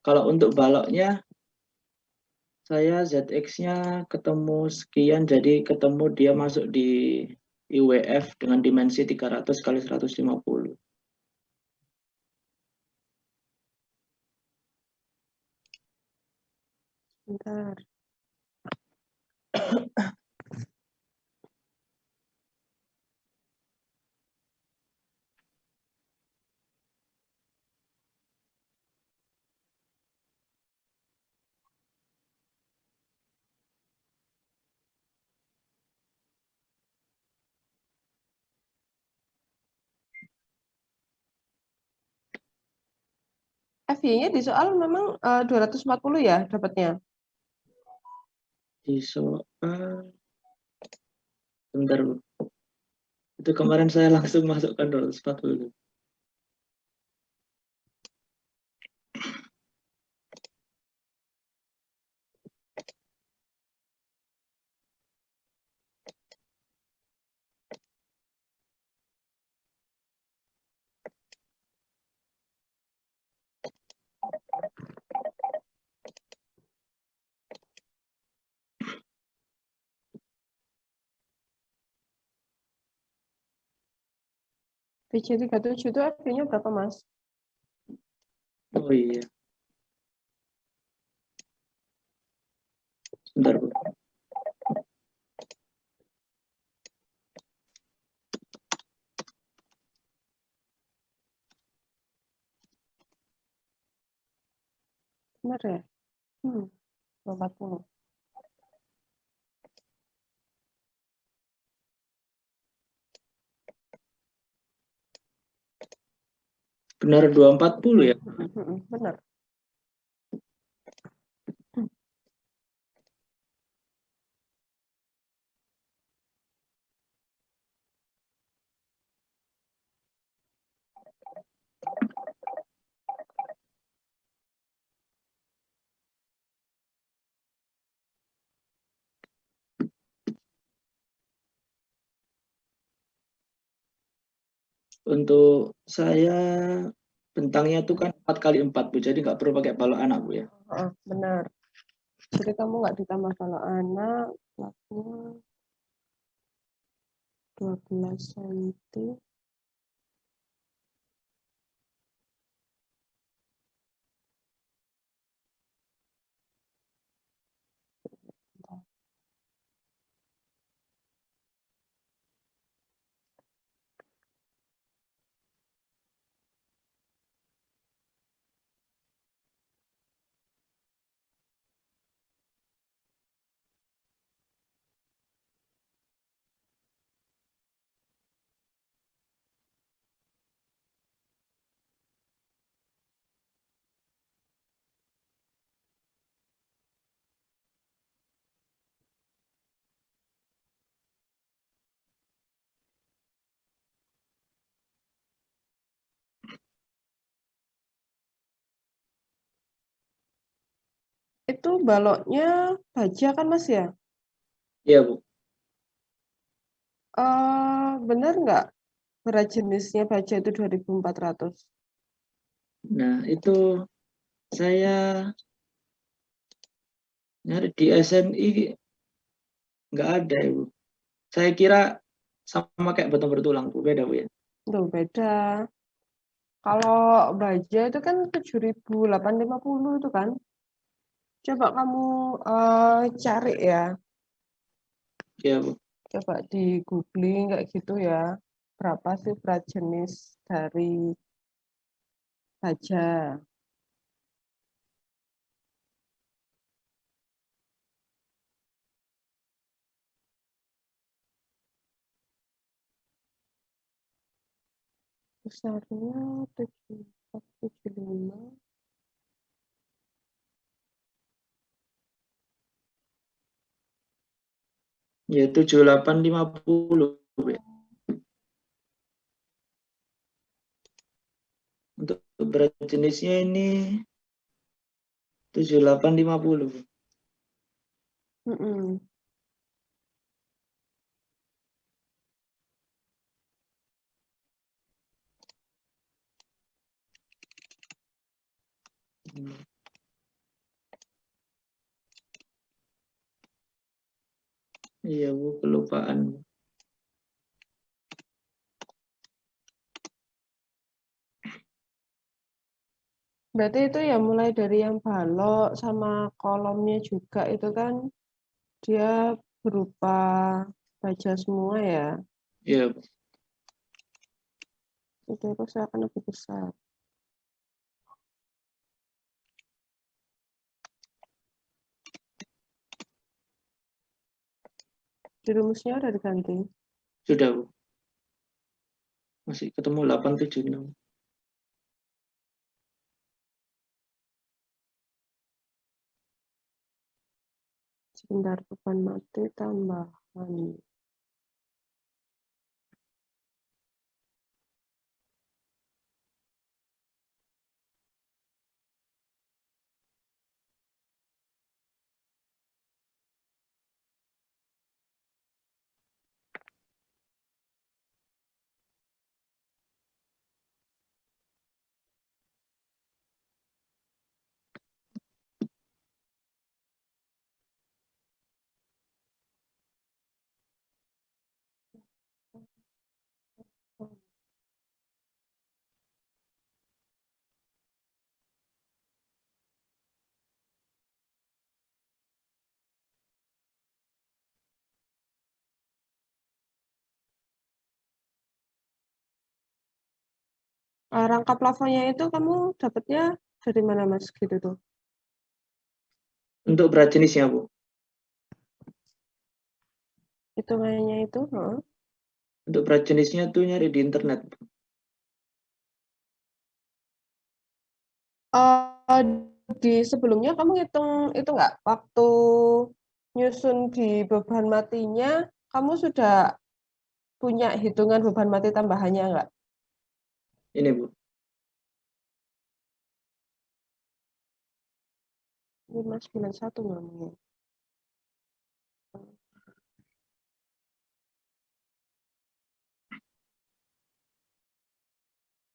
Kalau untuk baloknya, saya ZX-nya ketemu sekian, jadi ketemu dia masuk di IWF dengan dimensi 300 kali 150. Bentar. FY-nya di soal memang 240 ya dapatnya. Di soal, bentar Bu. Itu kemarin saya langsung masukkan 240. VC37 itu FY-nya berapa, Mas? Oh iya, bentar Bu. Benar ya? 40. Benar 240 ya. Benar. Untuk saya bentangnya itu kan 4 kali 4 Bu, jadi nggak perlu pakai balok anak Bu ya. Benar. Jadi kamu nggak ditambah kalau anak, lakunya 12 cm. Itu baloknya baja kan, Mas ya? Iya Bu. Benar nggak berat jenisnya baja itu 2400? Nah itu saya nyari di SNI nggak ada ya Bu. Saya kira sama kayak botol bertulang Bu, beda Bu ya. Tuh, beda. Kalau baja itu kan 7.850 itu kan. Coba kamu cari ya. Iya Bu. Coba di googling kayak gitu ya. Berapa sih berat jenis dari baja? Besarnya 7475. Ya 7850 Bu ya. Untuk berat jenisnya ini 7850 Bu. Mm-mm. Iya, Bu, kelupaan. Berarti itu ya mulai dari yang balok sama kolomnya juga itu kan dia berupa baja semua ya. Iya, Bu. Itu saya akan lebih besar. Di rumusnya udah diganti. Sudah, Bu. Masih ketemu 876. Sebentar, beban mati tambahan. Rangka plafonnya itu kamu dapatnya dari mana Mas gitu tuh? Untuk berat jenisnya, Bu. Hitungannya itu, Untuk berat jenisnya tuh nyari di internet, Bu. Di sebelumnya kamu ngitung itu nggak? Waktu nyusun di beban matinya, kamu sudah punya hitungan beban mati tambahannya nggak? Ini, Bu. 591 namanya.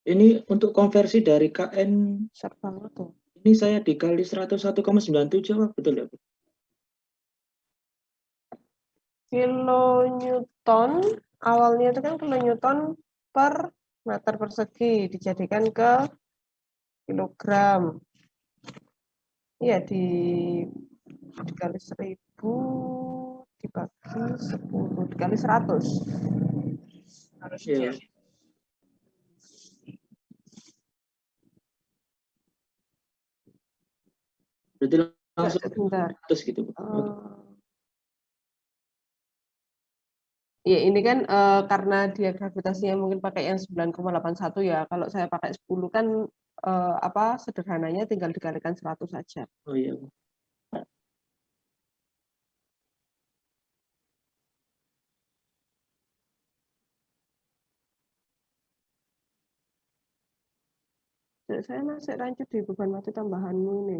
Ini untuk konversi dari KN, Besar banget tuh. ini saya dikali 101,97, Pak. Betul ya, Bu? Kilonewton, awalnya itu kan kilonewton per meter persegi, dijadikan ke kilogram. Iya, dikali 1000, dibagi 10, dikali 100. Harusnya. Iya. Berarti Enggak, langsung sebentar. 100 gitu, Bu. Ya ini kan karena dia gravitasinya mungkin pakai yang 9,81 ya. Kalau saya pakai 10 kan apa sederhananya tinggal dikalikan 100 saja. Oh iya, Bu. Saya masih lanjut di beban mati tambahanmu ini.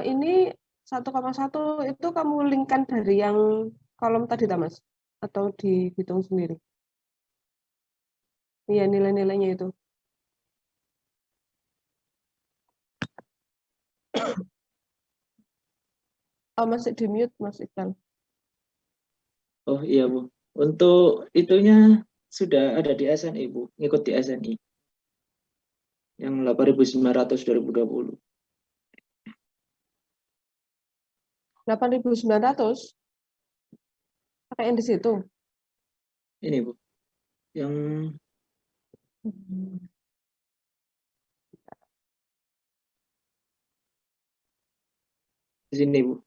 Ini 1,1 itu kamu linkkan dari yang kolom tadi, Mas? Atau dihitung sendiri? Iya, nilai-nilainya itu. Oh, masih di mute, Mas Iqbal. Oh iya Bu, untuk itunya sudah ada di SNI Bu, ngikut di SNI yang 8.900 2020. 8.900 pakai yang di situ. Ini Bu, yang di sini Bu.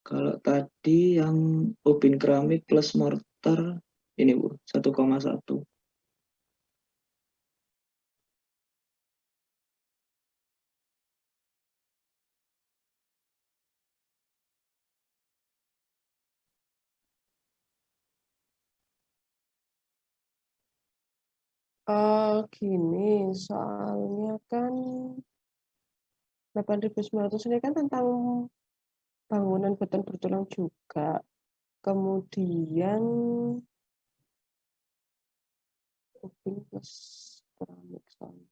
Kalau tadi yang ubin keramik plus mortar ini Bu, 1,1. Gini, soalnya kan 8.900 ini kan tentang bangunan beton bertulang juga. Kemudian ubin plus keramik soalnya.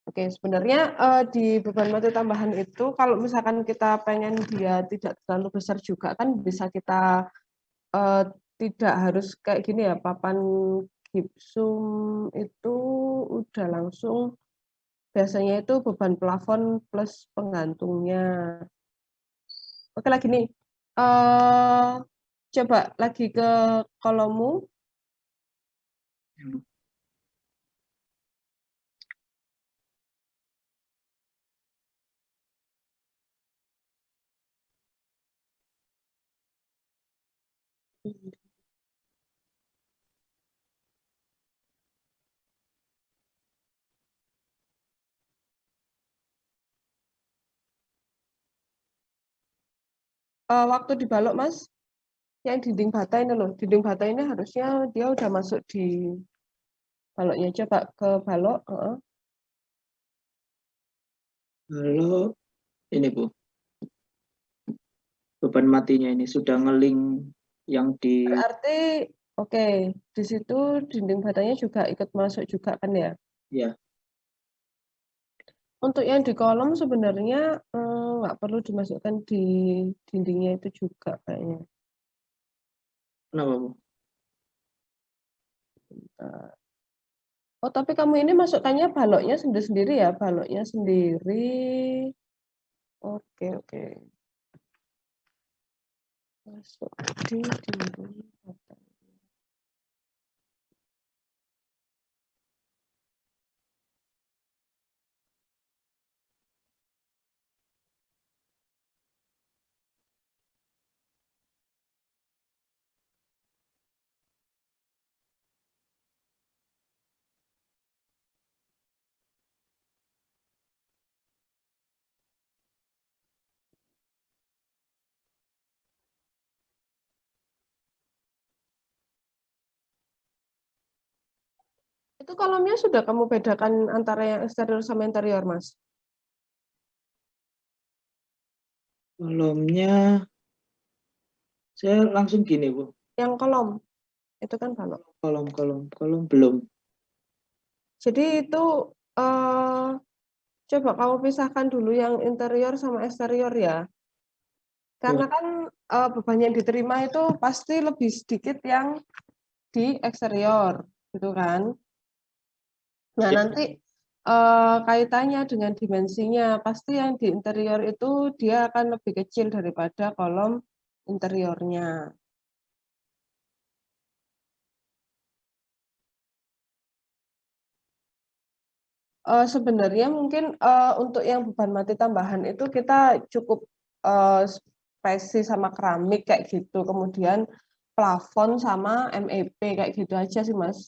Oke, sebenarnya di beban mati tambahan itu kalau misalkan kita pengen dia tidak terlalu besar juga kan bisa kita tidak harus kayak gini ya, papan gipsum itu udah langsung biasanya itu beban plafon plus penggantungnya. Oke, lagi nih. Coba lagi ke kolommu. Waktu dibalok, Mas, yang dinding bata ini loh. Dinding bata ini harusnya dia udah masuk di baloknya. Coba ke balok. Kalau ini Bu, beban matinya ini sudah ngeling yang di Berarti oke, di situ dinding batanya juga ikut masuk juga kan ya? ya. Untuk yang di kolom sebenarnya nggak perlu dimasukkan di dindingnya itu juga kayaknya. Kenapa Bu? Oh, tapi kamu ini masukkannya baloknya sendiri-sendiri ya? Baloknya sendiri. Oke, oke. Masuk di dinding bata. Itu kolomnya sudah kamu bedakan antara yang eksterior sama interior, Mas? Kolomnya saya langsung gini Bu. Yang kolom, itu kan balok. Kolom belum. Jadi itu coba kamu pisahkan dulu yang interior sama eksterior ya. Karena kan beban yang diterima itu pasti lebih sedikit yang di eksterior, gitu kan? Nah, Ya. nanti kaitannya dengan dimensinya, pasti yang di interior itu dia akan lebih kecil daripada kolom interiornya. Sebenarnya mungkin untuk yang beban mati tambahan itu kita cukup spesi sama keramik kayak gitu, kemudian plafon sama MEP kayak gitu aja sih, Mas.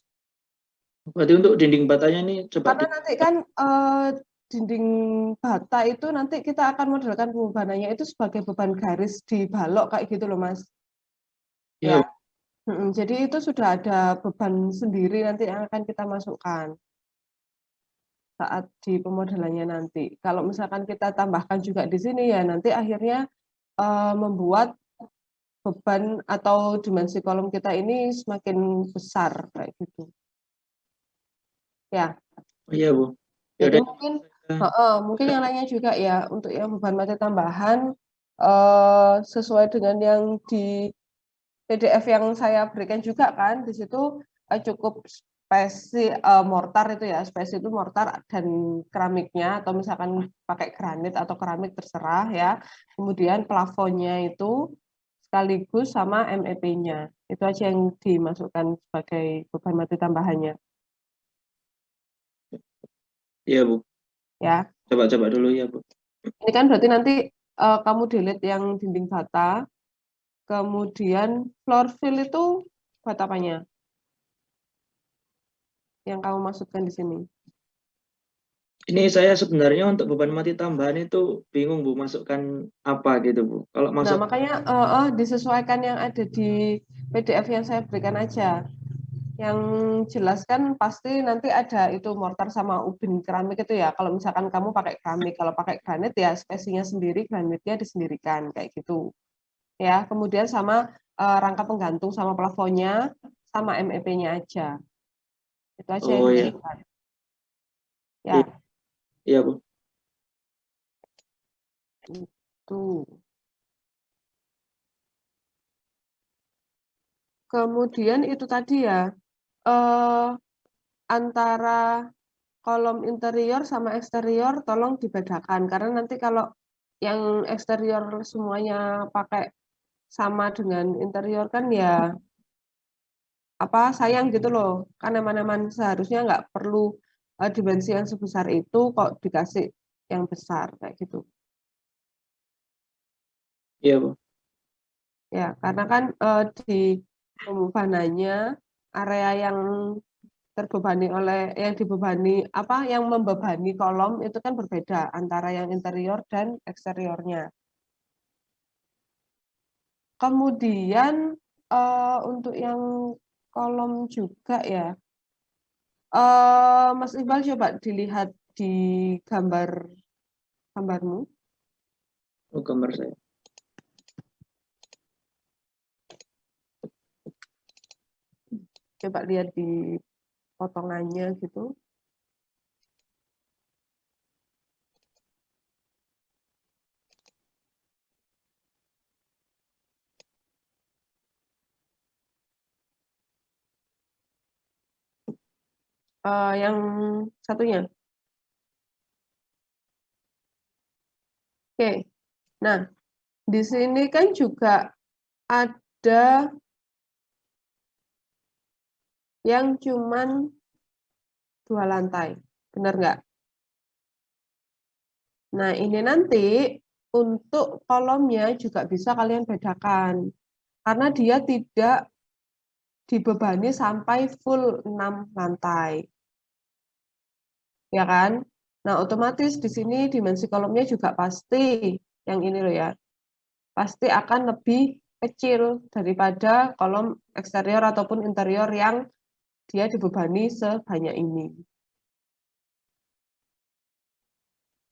Berarti untuk dinding batanya ini coba Karena nanti kan dinding bata itu nanti kita akan modelkan bebanannya itu sebagai beban garis di balok kayak gitu loh, Mas. Ya. ya. Jadi itu sudah ada beban sendiri nanti yang akan kita masukkan saat di pemodelannya nanti. Kalau misalkan kita tambahkan juga di sini ya nanti akhirnya membuat beban atau dimensi kolom kita ini semakin besar kayak gitu. Ya. Iya Bu. Jadi Yaudah, mungkin saya- mungkin yang lainnya juga ya untuk yang beban materi tambahan sesuai dengan yang di PDF yang saya berikan juga kan di situ cukup mortar itu ya, spesi itu mortar dan keramiknya atau misalkan pakai granit atau keramik terserah ya. Kemudian plafonnya itu sekaligus sama MEP-nya. Itu aja yang dimasukkan sebagai beban materi tambahannya Iya, Bu. ya. Coba-coba dulu ya, Bu. Ini kan berarti nanti kamu delete yang dinding bata, kemudian floor fill itu buat apanya? Yang kamu masukkan di sini. Ini saya sebenarnya untuk beban mati tambahan itu bingung, Bu, masukkan apa gitu, Bu. Kalau Nah, masuk, makanya disesuaikan yang ada di PDF yang saya berikan aja. Yang jelas kan pasti nanti ada itu mortar sama ubin keramik itu ya. Kalau misalkan kamu pakai keramik, kalau pakai granit ya spesinya sendiri, granitnya disendirikan kayak gitu. Ya, kemudian sama rangka penggantung sama plafonnya sama MEP-nya aja. Itu aja yang oh ya, dimasukkan. iya, Ya, iya, Bu. itu. Kemudian itu tadi ya, eh, antara kolom interior sama eksterior tolong dibedakan karena nanti kalau yang eksterior semuanya pakai sama dengan interior kan ya apa sayang gitu loh kan eman-eman seharusnya nggak perlu dimensi yang sebesar itu kok dikasih yang besar kayak gitu Iya, Bu. ya karena kan di pembebanannya area yang terbebani oleh yang dibebani apa yang membebani kolom itu kan berbeda antara yang interior dan eksteriornya. Kemudian untuk yang kolom juga ya, Mas Iqbal coba dilihat di gambar gambarmu. Oh, gambar saya. Coba lihat di potongannya gitu. Yang satunya. Oke. Nah, di sini kan juga ada yang cuman 2 lantai. Benar nggak? Nah, ini nanti untuk kolomnya juga bisa kalian bedakan. Karena dia tidak dibebani sampai full 6 lantai. Ya kan? Nah, otomatis di sini dimensi kolomnya juga pasti yang ini loh ya. Pasti akan lebih kecil daripada kolom eksterior ataupun interior yang dia dibebani sebanyak ini.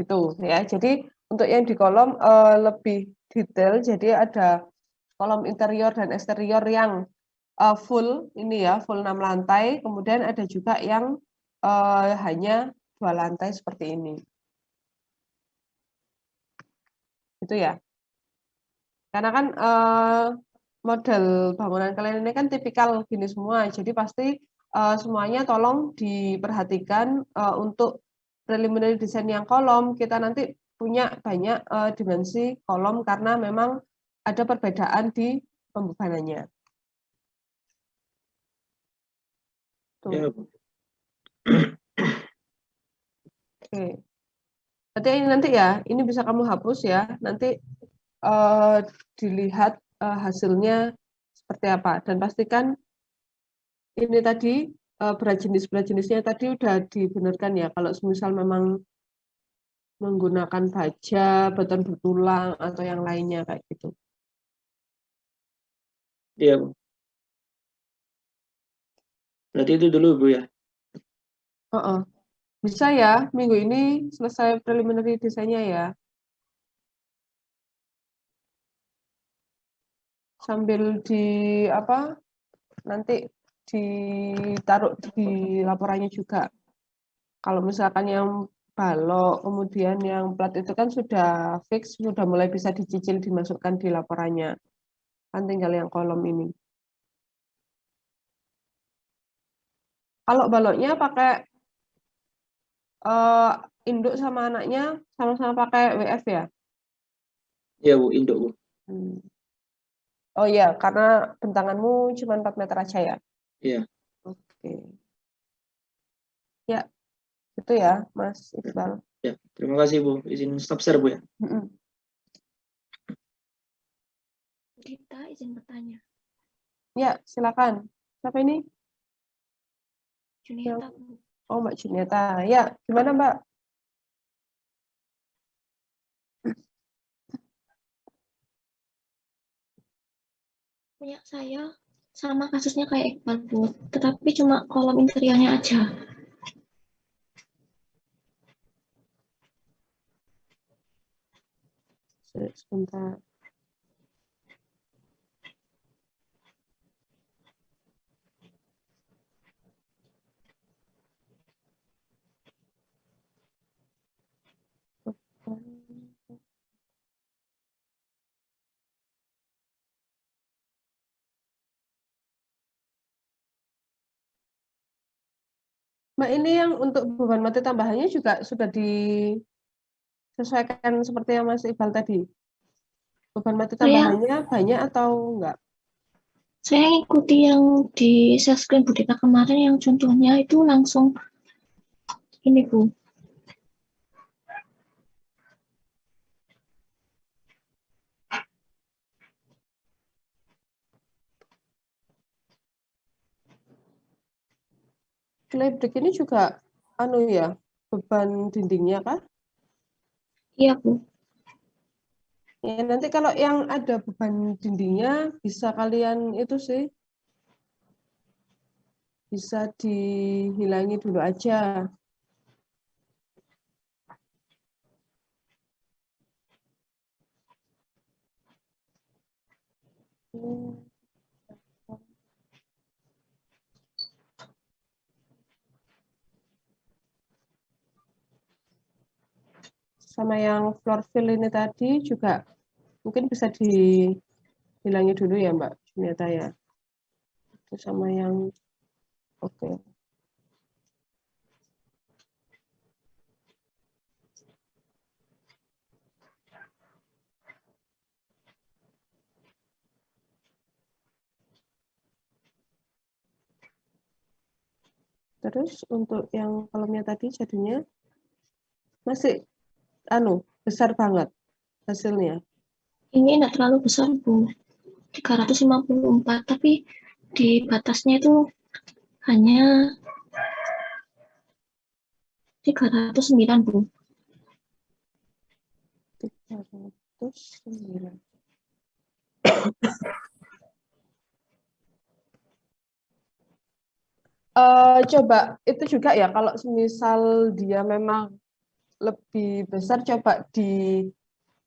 Itu ya. Jadi untuk yang di kolom lebih detail jadi ada kolom interior dan eksterior yang full ini ya, full 6 lantai, kemudian ada juga yang hanya 2 lantai seperti ini. Itu ya. Karena kan model bangunan kalian ini kan tipikal gini semua, jadi pasti semuanya tolong diperhatikan untuk preliminary design yang kolom, kita nanti punya banyak dimensi kolom karena memang ada perbedaan di pembebanannya. Tuh. Iya, Bu. Oke. Berarti ini nanti ya, ini bisa kamu hapus ya. Nanti dilihat hasilnya seperti apa dan pastikan ini tadi berat jenisnya tadi udah dibenarkan ya. Kalau misal memang menggunakan baja, beton bertulang atau yang lainnya kayak gitu. Iya, Bu. Berarti itu dulu, Bu ya. Bisa ya, minggu ini selesai preliminary desainnya ya. Sambil di apa nanti ditaruh di laporannya juga. Kalau misalkan yang balok, kemudian yang plat itu kan sudah fix, sudah mulai bisa dicicil dimasukkan di laporannya. Kan tinggal yang kolom ini. Kalau baloknya pakai induk sama anaknya sama-sama pakai WF ya? Ya Bu, induk Bu. Oh iya, karena bentanganmu cuma 4 meter aja ya? Iya. Oke. Ya, itu ya Mas Iqbal. Ya, terima kasih Bu. Izin stop share Bu ya. Kita izin bertanya. Ya, silakan. Siapa ini? Junita, Bu. Oh, Mbak Juneta. Ya, gimana Mbak? Punya saya sama kasusnya kayak Iqbal, Bu. Tetapi cuma kolom interiornya aja. Sebentar. Mbak, ini yang untuk beban mati tambahannya juga sudah disesuaikan seperti yang Mas Iqbal tadi? Beban mati tambahannya banyak atau enggak? Saya ngikuti yang di share screen Bu Dita kemarin, yang contohnya itu langsung ini Bu. Claybreak ini juga ya, beban dindingnya kah? Iya Bu. Ya, nanti kalau yang ada beban dindingnya bisa kalian itu sih, bisa dihilangi dulu aja. Sama yang floor fill ini tadi juga mungkin bisa dihilangi dulu ya Mbak Juneta ya. Itu sama yang oke. Terus untuk yang kolomnya tadi jadinya masih besar banget hasilnya. Ini enggak terlalu besar Bu. 354, tapi di batasnya itu hanya 309 Bu. 309. Coba itu juga ya, kalau semisal dia memang lebih besar, coba di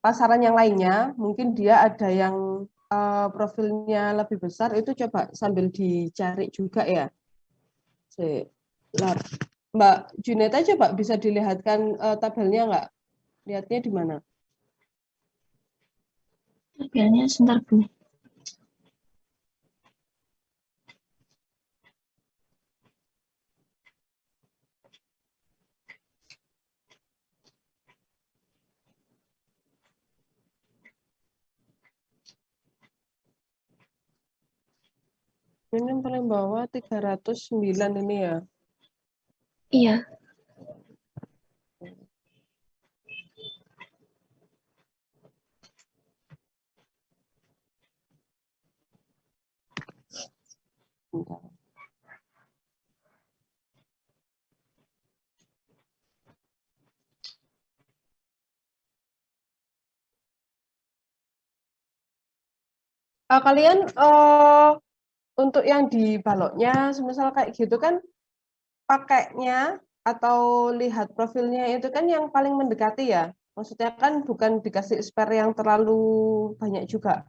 pasaran yang lainnya mungkin dia ada yang profilnya lebih besar, itu coba sambil dicari juga ya. Mbak Juneta, coba bisa dilihatkan tabelnya nggak? Lihatnya di mana? Tabelnya sebentar Bu. Ini yang paling bawah 309 ini ya. Iya. Kalian untuk yang di baloknya, semisal kayak gitu kan, pakainya atau lihat profilnya itu kan yang paling mendekati ya. Maksudnya kan bukan dikasih spare yang terlalu banyak juga.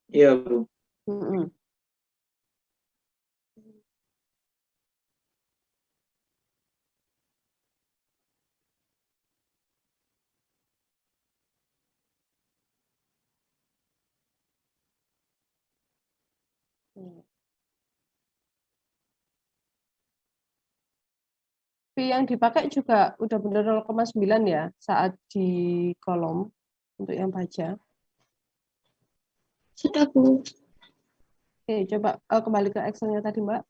Iya Bu. P yang dipakai juga udah benar 0,9 ya saat di kolom untuk yang baja. Sudah, Bu. Oke, coba kembali ke Excel-nya tadi, Mbak.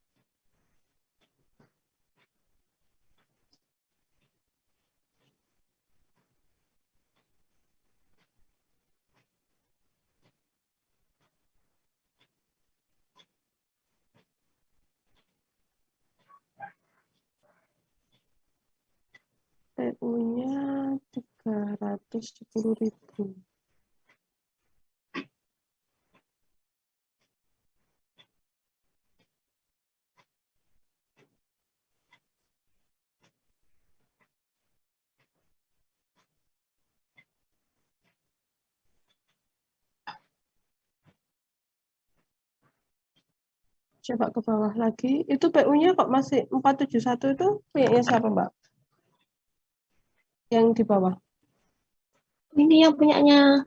PU-nya 310.000. Coba ke bawah lagi. Itu PU-nya kok masih 471 itu punyanya siapa, Mbak? Yang di bawah. Ini yang punyanya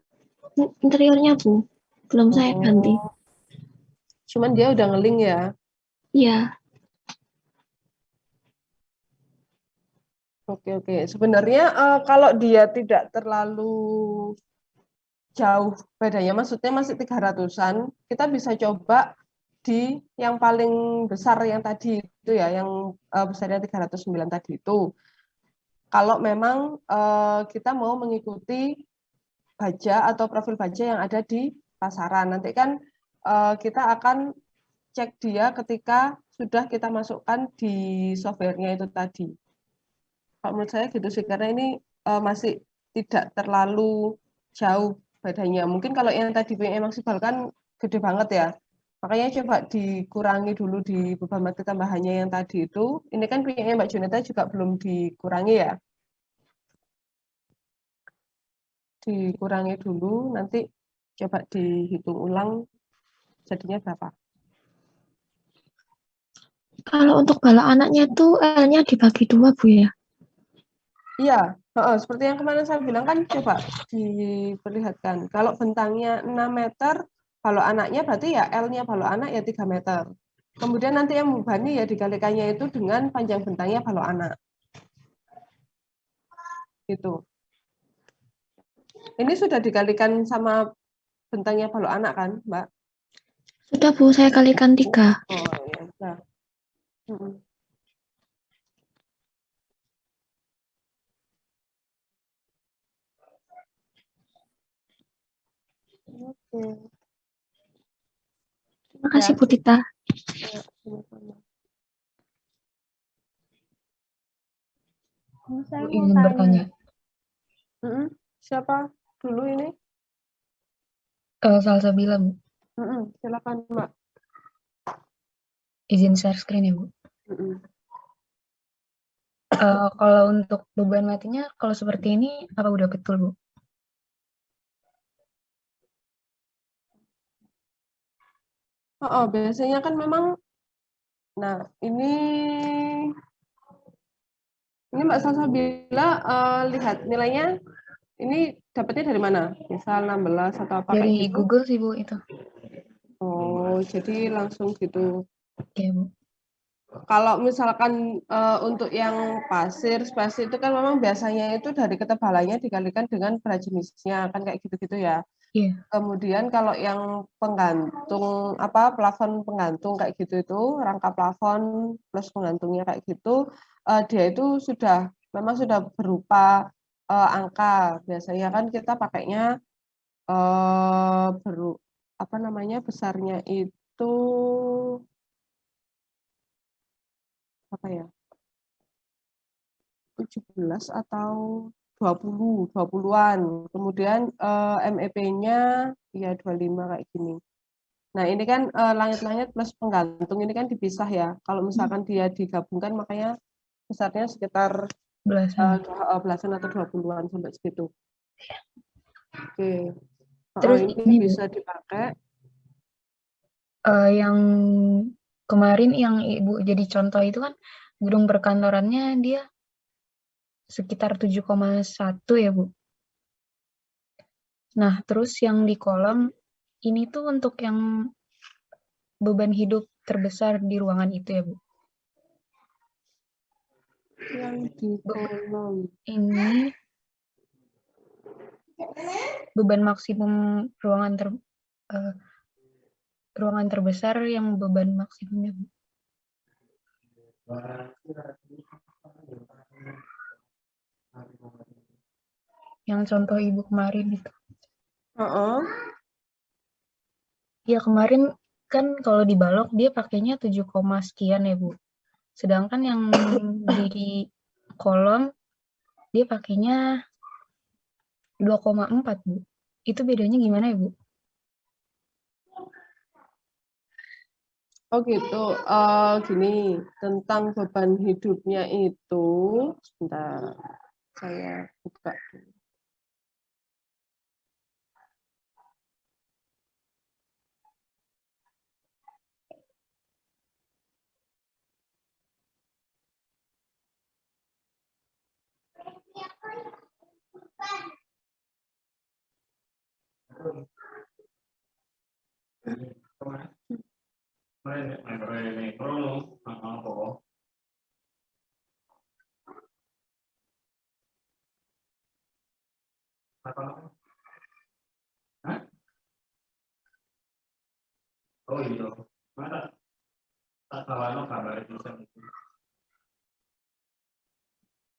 interiornya, Bu. Belum saya ganti. Cuman dia udah ngeling ya. Iya. Oke. Sebenarnya kalau dia tidak terlalu jauh bedanya, maksudnya masih 300-an, kita bisa coba di yang paling besar yang tadi itu ya, yang besarnya 309 tadi itu. Kalau memang kita mau mengikuti baja atau profil baja yang ada di pasaran, nanti kan kita akan cek dia ketika sudah kita masukkan di softwarenya itu tadi. Kalau menurut saya gitu sih, karena ini masih tidak terlalu jauh bedanya. Mungkin kalau yang tadi PE maksimal kan gede banget ya. Makanya coba dikurangi dulu di beban mati tambahannya yang tadi itu. Ini kan PE Mbak Juneta juga belum dikurangi ya. Dikurangi dulu, nanti coba dihitung ulang jadinya berapa. Kalau untuk balok anaknya itu L-nya dibagi 2, Bu ya? Iya, seperti yang kemarin saya bilang kan, coba diperlihatkan. Kalau bentangnya 6 meter, balok anaknya berarti ya L-nya balok anak ya 3 meter. Kemudian nanti yang membebani ya dikalikannya itu dengan panjang bentangnya balok anak. Gitu. Ini sudah dikalikan sama bentangnya balok anak kan, Mbak? Sudah, Bu. Saya kalikan 3. Oh ya, sudah. Oke. Terima kasih, Ya. Bu Tita. Ya, sama-sama. Saya mau Ingin tanya. bertanya. Siapa dulu ini? Salsabila, Bu. Silakan, Mbak. Izin share screen ya, Bu. Kalau untuk beban matinya, kalau seperti ini, apa udah betul, Bu? Biasanya kan memang, nah ini Mbak Salsabila lihat nilainya, ini dapatnya dari mana? Misal 16 atau apa kayak Dari gitu? Google sih, Bu, itu. Oh, jadi langsung gitu. Oke, Bu. Kalau misalkan untuk yang pasir, spasi itu kan memang biasanya itu dari ketebalannya dikalikan dengan berat jenisnya, kan kayak gitu-gitu ya. Iya. Kemudian kalau yang penggantung, plafon penggantung kayak gitu itu, rangka plafon plus penggantungnya kayak gitu, dia itu memang sudah berupa angka. Biasanya kan kita pakainya besarnya itu apa ya? 17 atau 20-an. Kemudian MEP-nya ya 25 kayak gini. Nah, ini kan langit-langit plus penggantung ini kan dipisah ya. Kalau misalkan dia digabungkan makanya besarnya sekitar Belasan. belasan atau 20-an sampai segitu. Oke. Terus ini ini, Bu, bisa dipakai. yang kemarin yang Ibu jadi contoh itu kan gedung perkantorannya dia sekitar 7,1 ya, Bu. Nah, terus yang di kolom ini tuh untuk yang beban hidup terbesar di ruangan itu ya, Bu? Yang di kolom. Ini beban maksimum ruangan terbesar yang beban maksimumnya, Bu. Yang contoh Ibu kemarin itu. Heeh. Ya kemarin kan kalau di balok dia pakainya 7, sekian ya, Bu. Sedangkan yang di kolom dia pakainya 2,4, Bu. Itu bedanya gimana ya, Bu? Oh gitu. Gini, tentang beban hidupnya itu, sebentar, saya buka dulu. Oh iya, mana? Tak salah kabar itu sama.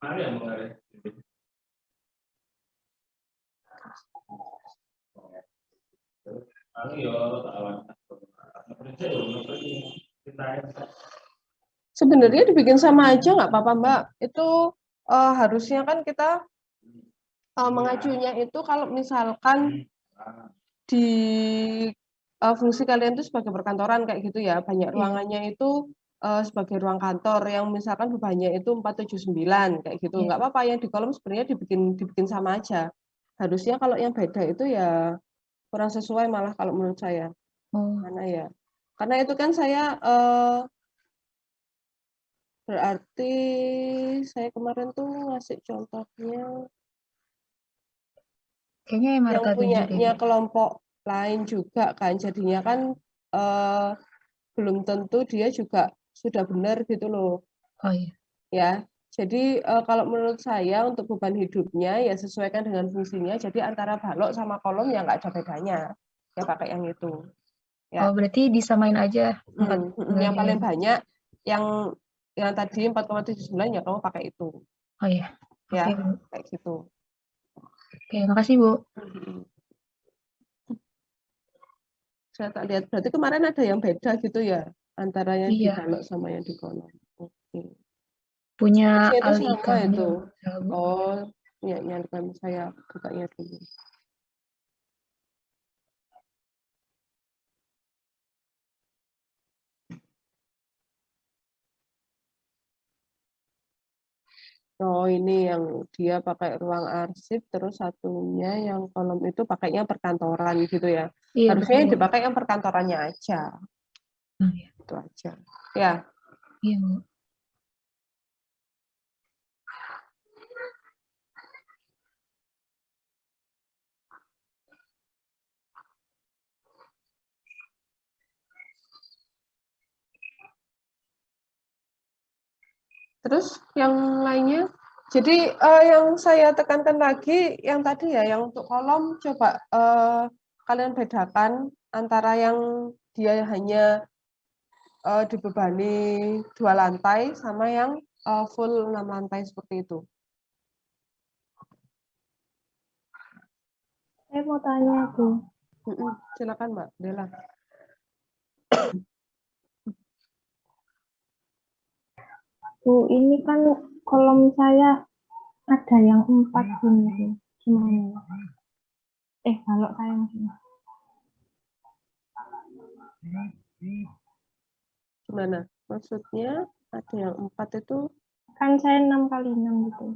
Mari yang mengalir. Sebenarnya dibikin sama aja nggak apa-apa, Mbak. Itu harusnya kan kita mengajunya itu kalau misalkan di fungsi kalian itu sebagai perkantoran kayak gitu ya, banyak ruangannya itu sebagai ruang kantor yang misalkan bebannya itu 479 kayak gitu, nggak apa-apa. Yang di kolom sebenarnya dibikin sama aja. Harusnya kalau yang beda itu ya kurang sesuai malah kalau menurut saya. Mana ya? Karena itu kan saya berarti saya kemarin tuh ngasih contohnya Kayaknya yang MRK 7 deh, punyanya Bu. kelompok lain juga kan, jadinya kan belum tentu dia juga sudah benar gitu loh. Oh iya. Ya, jadi kalau menurut saya untuk beban hidupnya ya sesuaikan dengan fungsinya. Jadi antara balok sama kolom ya nggak ada bedanya. Ya pakai yang itu. Ya. Oh berarti disamain aja 4 Yang paling ya, Bu? banyak yang tadi 4,79 ya kamu pakai itu. Oh iya. Ya, Oke, Bu. kayak gitu. Oke, makasih, Bu. Saya tak lihat, berarti kemarin ada yang beda gitu ya, antara yang di Iya. balok sama yang di kolom. Oke. Punya Harusnya itu sama Alika itu. Bu. Oh, ya, kan saya bukanya dulu. Oh, ini yang dia pakai ruang arsip, terus satunya yang kolom itu pakainya perkantoran gitu ya. Iya, Harusnya yang betul, Bu. dipakai yang perkantorannya aja. Oh, iya. Itu aja. Ya. Iya, Bu. Terus yang lainnya, jadi yang saya tekankan lagi yang tadi ya, yang untuk kolom coba kalian bedakan antara yang dia hanya dibebani 2 lantai sama yang full 6 lantai seperti itu. Saya mau tanya, Bu. Silakan Mbak Dela. Bu, ini kan kolom saya ada yang 4 gini. Gimana? Balok saya maksudnya. Gimana? Maksudnya ada yang 4 itu? Kan saya 6x6 gitu.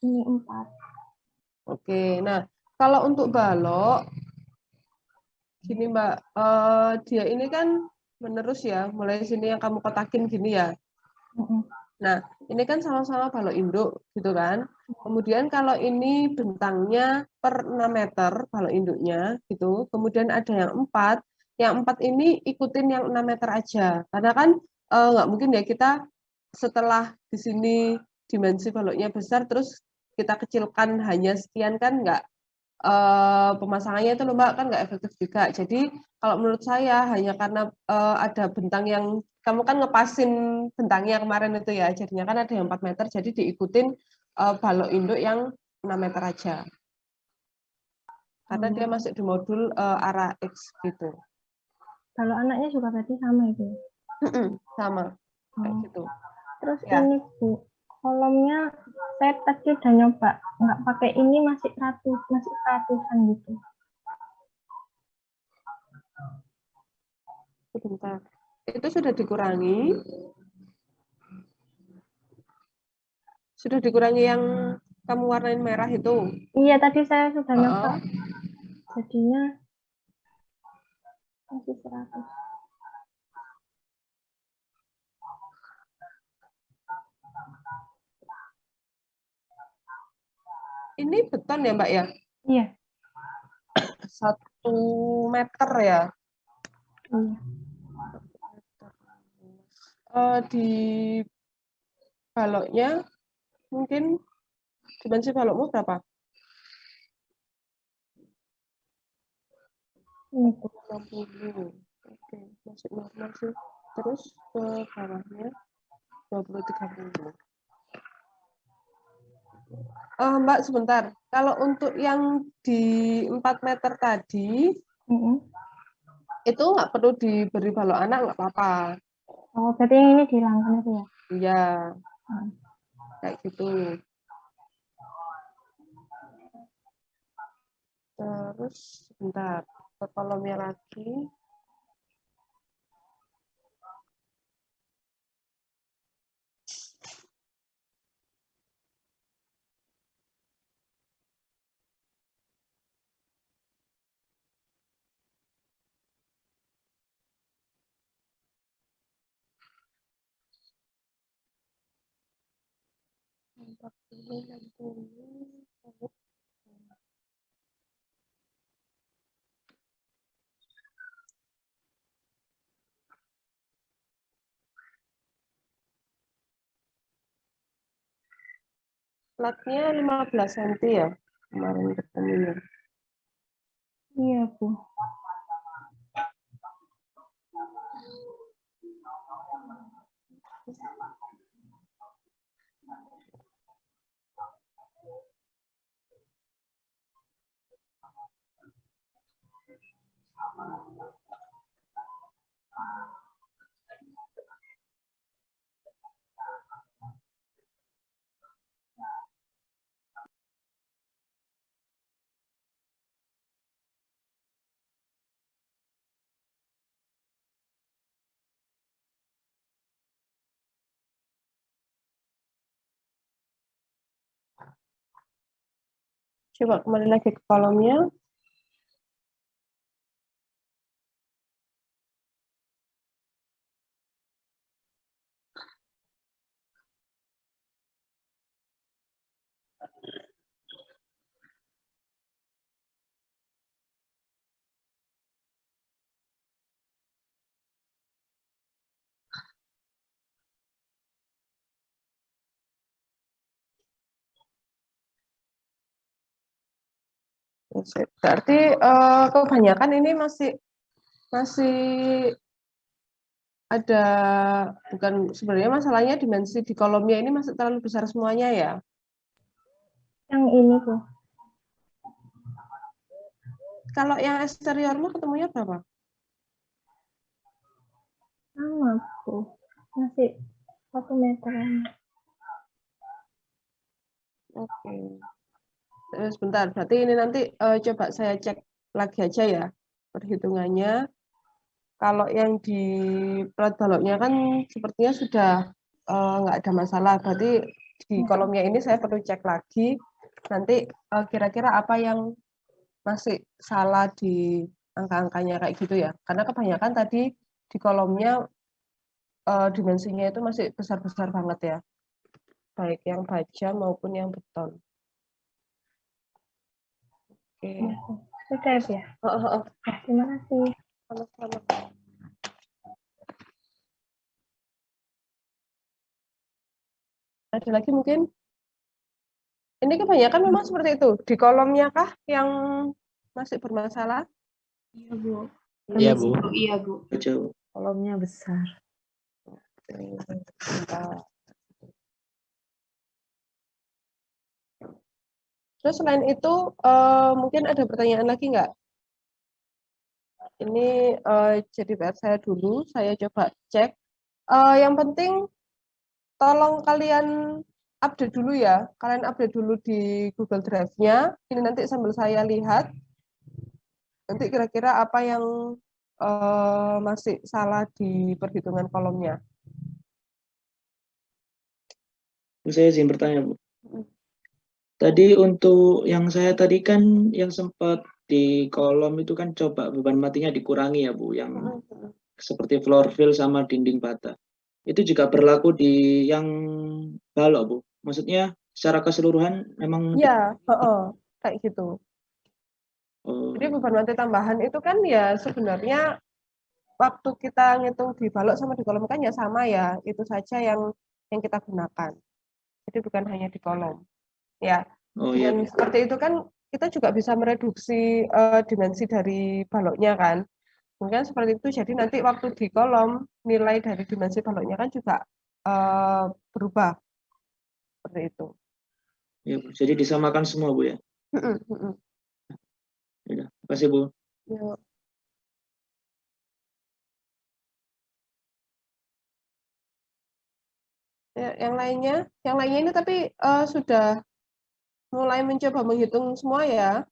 Ini 4. Oke, nah kalau untuk balok, gini Mbak, dia ini kan menerus ya, mulai sini yang kamu kotakin gini ya. Nah, ini kan sama-sama balok induk gitu kan. Kemudian kalau ini bentangnya per 6 meter balok induknya gitu. Kemudian ada yang 4 ini ikutin yang 6 meter aja. Karena kan nggak mungkin ya kita setelah di sini dimensi baloknya besar terus kita kecilkan hanya sekian kan nggak pemasangannya itu loh Mbak kan nggak efektif juga. Jadi kalau menurut saya hanya karena ada bentang yang kamu kan ngepasin bentangnya kemarin itu ya, jadinya kan ada yang 4 meter, jadi diikutin balok induk yang 6 meter aja. Karena dia masuk di modul arah X gitu. Kalau anaknya juga berarti sama itu. Sama, kayak gitu. Terus Ya. ini Bu, kolomnya saya tadi udah nyoba, nggak pakai ini masih 100-an gitu. Sebentar. Itu sudah dikurangi. Sudah dikurangi yang kamu warnain merah itu. Iya, tadi saya sudah nyoba. Jadinya masih 100. Ini beton ya Mbak ya? Iya. 1 meter ya? Iya. Di baloknya mungkin dimensi balokmu berapa? Ini Bu. 60. Oke, masih normal sih. Terus ke bawahnya 20-30. Mbak sebentar. Kalau untuk yang di 4 meter tadi itu nggak perlu diberi balok anak nggak apa-apa. Oh, berarti yang ini dihilangkan itu ya? Iya. Kayak gitu. Terus sebentar. Ke kolomnya lagi. Platnya 15 cm ya kemarin ketemunya. Iya, Bu. Coba kembali lagi ke kolomnya. Berarti kebanyakan ini masih ada bukan sebenarnya masalahnya dimensi di kolomnya ini masih terlalu besar semuanya ya. Yang ini, Bu. Kalau yang eksteriormu ketemunya berapa? Sama, Bu. Masih 1 meteran. Oke. Sebentar, berarti ini nanti coba saya cek lagi aja ya perhitungannya. Kalau yang di plat baloknya kan sepertinya sudah nggak ada masalah. Berarti di kolomnya ini saya perlu cek lagi. Nanti kira-kira apa yang masih salah di angka-angkanya kayak gitu ya. Karena kebanyakan tadi di kolomnya dimensinya itu masih besar-besar banget ya. Baik yang baja maupun yang beton. Oke. Sudah ya. Terima kasih. Sama-sama. Ada lagi mungkin? Ini kebanyakan memang seperti itu. Di kolomnya kah yang masih bermasalah? Iya, Bu. Iya, Bu. Iya, Bu. Jauh. Kolomnya besar. Bentar. Terus selain itu mungkin ada pertanyaan lagi nggak? Ini jadi PR saya dulu, saya coba cek. Yang penting tolong kalian update dulu ya. Kalian update dulu di Google Drive-nya. Ini nanti sambil saya lihat. Nanti kira-kira apa yang masih salah di perhitungan kolomnya. Saya izin bertanya, Bu. Tadi untuk yang saya tadi kan yang sempat di kolom itu kan coba beban matinya dikurangi ya, Bu, yang seperti floor fill sama dinding bata. Itu juga berlaku di yang balok, Bu. Maksudnya secara keseluruhan memang Iya, kayak gitu. Jadi beban mati tambahan itu kan ya sebenarnya waktu kita ngitung di balok sama di kolom kan ya sama ya, itu saja yang kita gunakan. Jadi bukan hanya di kolom. Ya, iya. dengan seperti itu kan kita juga bisa mereduksi dimensi dari baloknya kan. Mungkin seperti itu, jadi nanti waktu di kolom nilai dari dimensi baloknya kan juga berubah seperti itu. Ya, Bu. Jadi disamakan semua, Bu ya. Ya, terima kasih, Bu. Ya. Ya, yang lainnya ini tapi sudah mulai mencoba menghitung semua ya.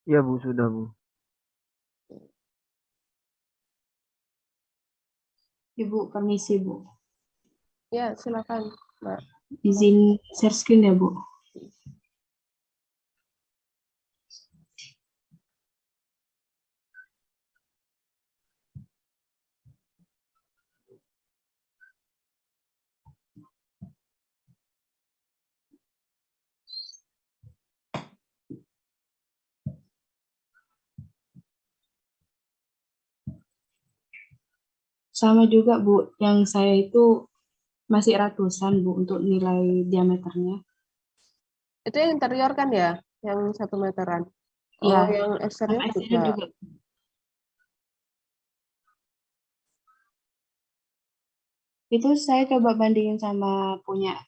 Iya, Bu, sudah, Bu. Ibu, permisi, Bu. Ya, silakan, Mbak. Izin share screen ya, Bu. Sama juga, Bu. Yang saya itu masih ratusan, Bu, untuk nilai diameternya. Itu yang interior kan ya, yang 1 meteran. Iya. Oh, yang eksterior juga. Itu saya coba bandingin sama punya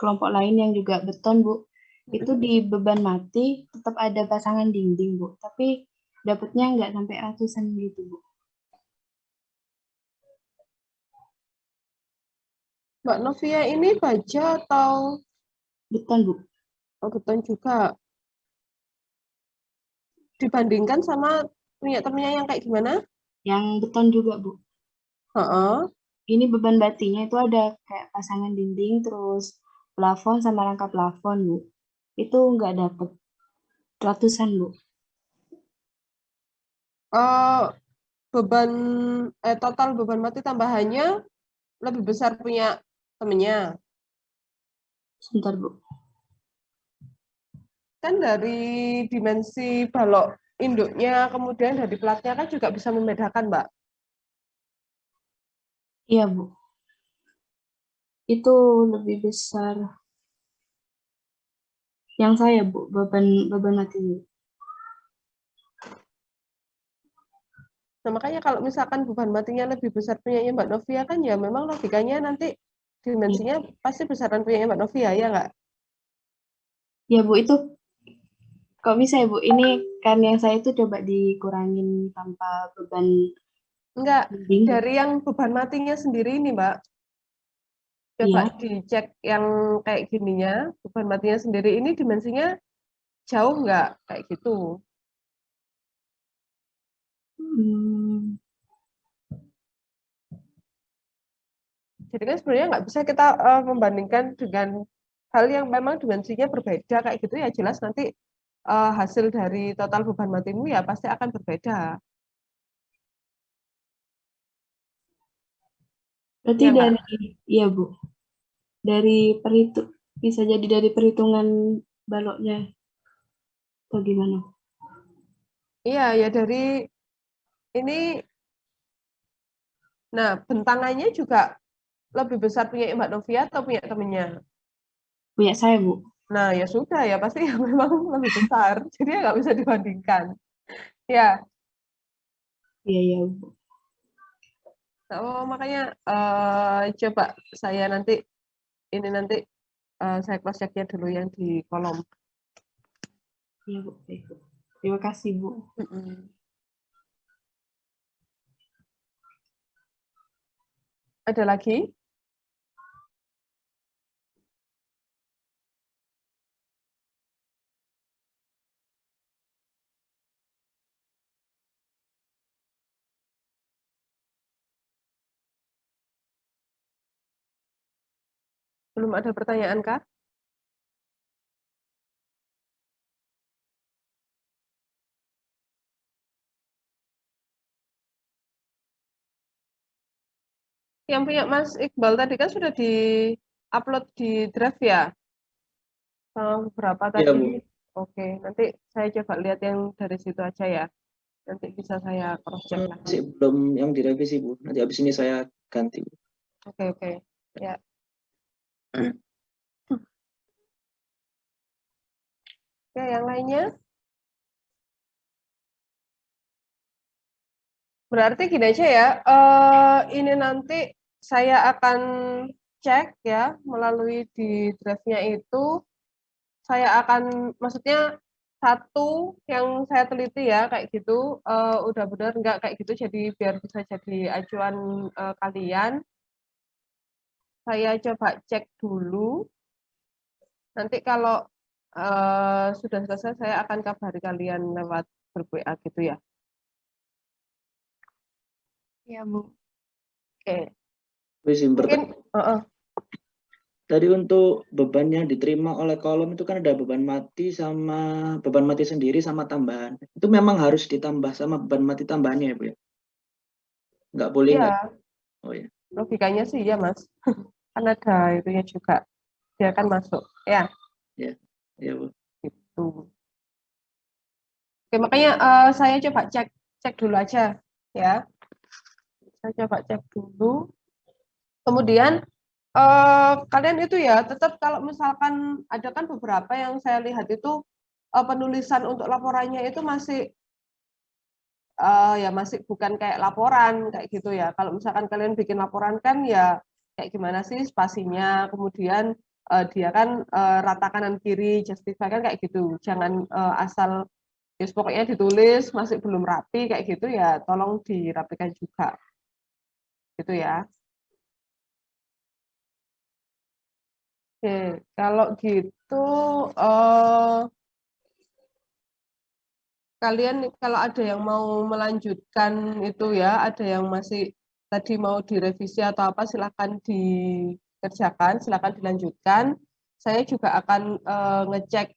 kelompok lain yang juga beton, Bu. Itu di beban mati tetap ada pasangan dinding, Bu. Tapi dapatnya nggak sampai ratusan gitu, Bu. Mbak Novia ini baja atau Beton, Bu. oh, beton juga? Dibandingkan sama punya temennya yang kayak gimana? Yang beton juga, Bu. Ini beban batinya itu ada kayak pasangan dinding, terus plafon sama rangka plafon, Bu. Itu nggak dapet ratusan, Bu. Total beban mati tambahannya lebih besar punya temennya. Sebentar, Bu. Kan dari dimensi balok induknya, kemudian dari platnya kan juga bisa membedakan, Mbak. Iya, Bu. Itu lebih besar. Yang saya, Bu, beban mati. Nah, makanya kalau misalkan beban matinya lebih besar punyanya Mbak Novia kan ya memang logikanya nanti dimensinya pasti besaran punyanya Mbak Novia, ya nggak? Ya, Bu, itu kok bisa ya, Bu? Ini kan yang saya itu coba dikurangin tanpa beban. Enggak, dinding. dari yang beban matinya sendiri ini, Mbak. Coba dicek yang kayak gininya, beban matinya sendiri ini dimensinya jauh nggak kayak gitu. Jadi kan sebenarnya nggak bisa kita membandingkan dengan hal yang memang dimensinya berbeda kayak gitu ya, jelas nanti hasil dari total beban matimu ya pasti akan berbeda. Berarti Ya nggak? dari, iya Bu, bisa jadi dari perhitungan baloknya atau gimana? Iya, ya dari ini, nah bentangannya juga lebih besar punya Mbak Novia atau punya temennya? Punya saya Bu. Nah ya sudah ya pasti yang memang lebih besar, jadi ya nggak bisa dibandingkan. Ya, Iya iya Bu. makanya coba saya nanti saya cross check-nya dulu yang di kolom. Iya Bu. Baik, Bu. Terima kasih Bu. Ada lagi? Belum ada pertanyaan kah? Yang punya Mas Iqbal tadi kan sudah di-upload di Drive ya? Berapa Iya, tadi? Bu. Oke, nanti saya coba lihat yang dari situ aja ya. Nanti bisa saya cross check lagi. Masih belum yang direvisi, Bu. Nanti habis ini saya ganti, Bu. Oke. Ya. Oke, yang lainnya? Berarti gini aja ya, ini nanti saya akan cek ya melalui di drive-nya itu, saya akan, maksudnya satu yang saya teliti ya kayak gitu, udah benar nggak kayak gitu, jadi biar bisa jadi acuan kalian. Saya coba cek dulu. Nanti kalau sudah selesai saya akan kabari kalian lewat grup WA gitu ya. Iya Bu. Oke. Wis, Mungkin tadi untuk beban yang diterima oleh kolom itu kan ada beban mati sama beban mati sendiri sama tambahan. Itu memang harus ditambah sama beban mati tambahannya ya, Bu ya? Nggak boleh nggak? ya, Oh ya. logikanya sih ya Mas. Kan ada itunya juga. Dia akan masuk. Ya, Ya, ya, Bu. gitu. Oke, makanya saya coba cek dulu aja ya. Saya coba cek dulu. Kemudian kalian itu ya tetap kalau misalkan ada kan beberapa yang saya lihat itu penulisan untuk laporannya itu masih ya masih bukan kayak laporan kayak gitu ya. Kalau misalkan kalian bikin laporan kan ya kayak gimana sih spasinya, kemudian dia kan rata kanan kiri, justify kan kayak gitu. Jangan asal ya pokoknya ditulis masih belum rapi kayak gitu ya, tolong dirapikan juga. Gitu ya. Oke, kalau gitu kalian kalau ada yang mau melanjutkan itu ya, ada yang masih tadi mau direvisi atau apa, silahkan dikerjakan, silahkan dilanjutkan. Saya juga akan ngecek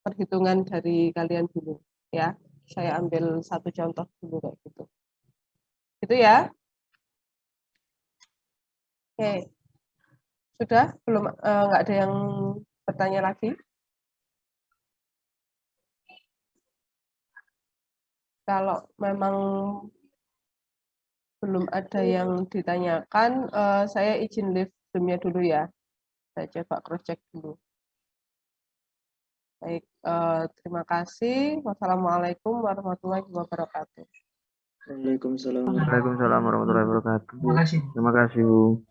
perhitungan dari kalian dulu ya. Saya ambil satu contoh dulu kayak gitu. Itu ya. Oke. Sudah? Belum nggak ada yang bertanya lagi? Kalau memang belum ada yang ditanyakan, saya izin live Zoom-nya dulu ya. Saya coba cross check dulu. Baik, terima kasih. Wassalamualaikum warahmatullahi wabarakatuh. Waalaikumsalam. Waalaikumsalam warahmatullahi wabarakatuh. Terima kasih Bu.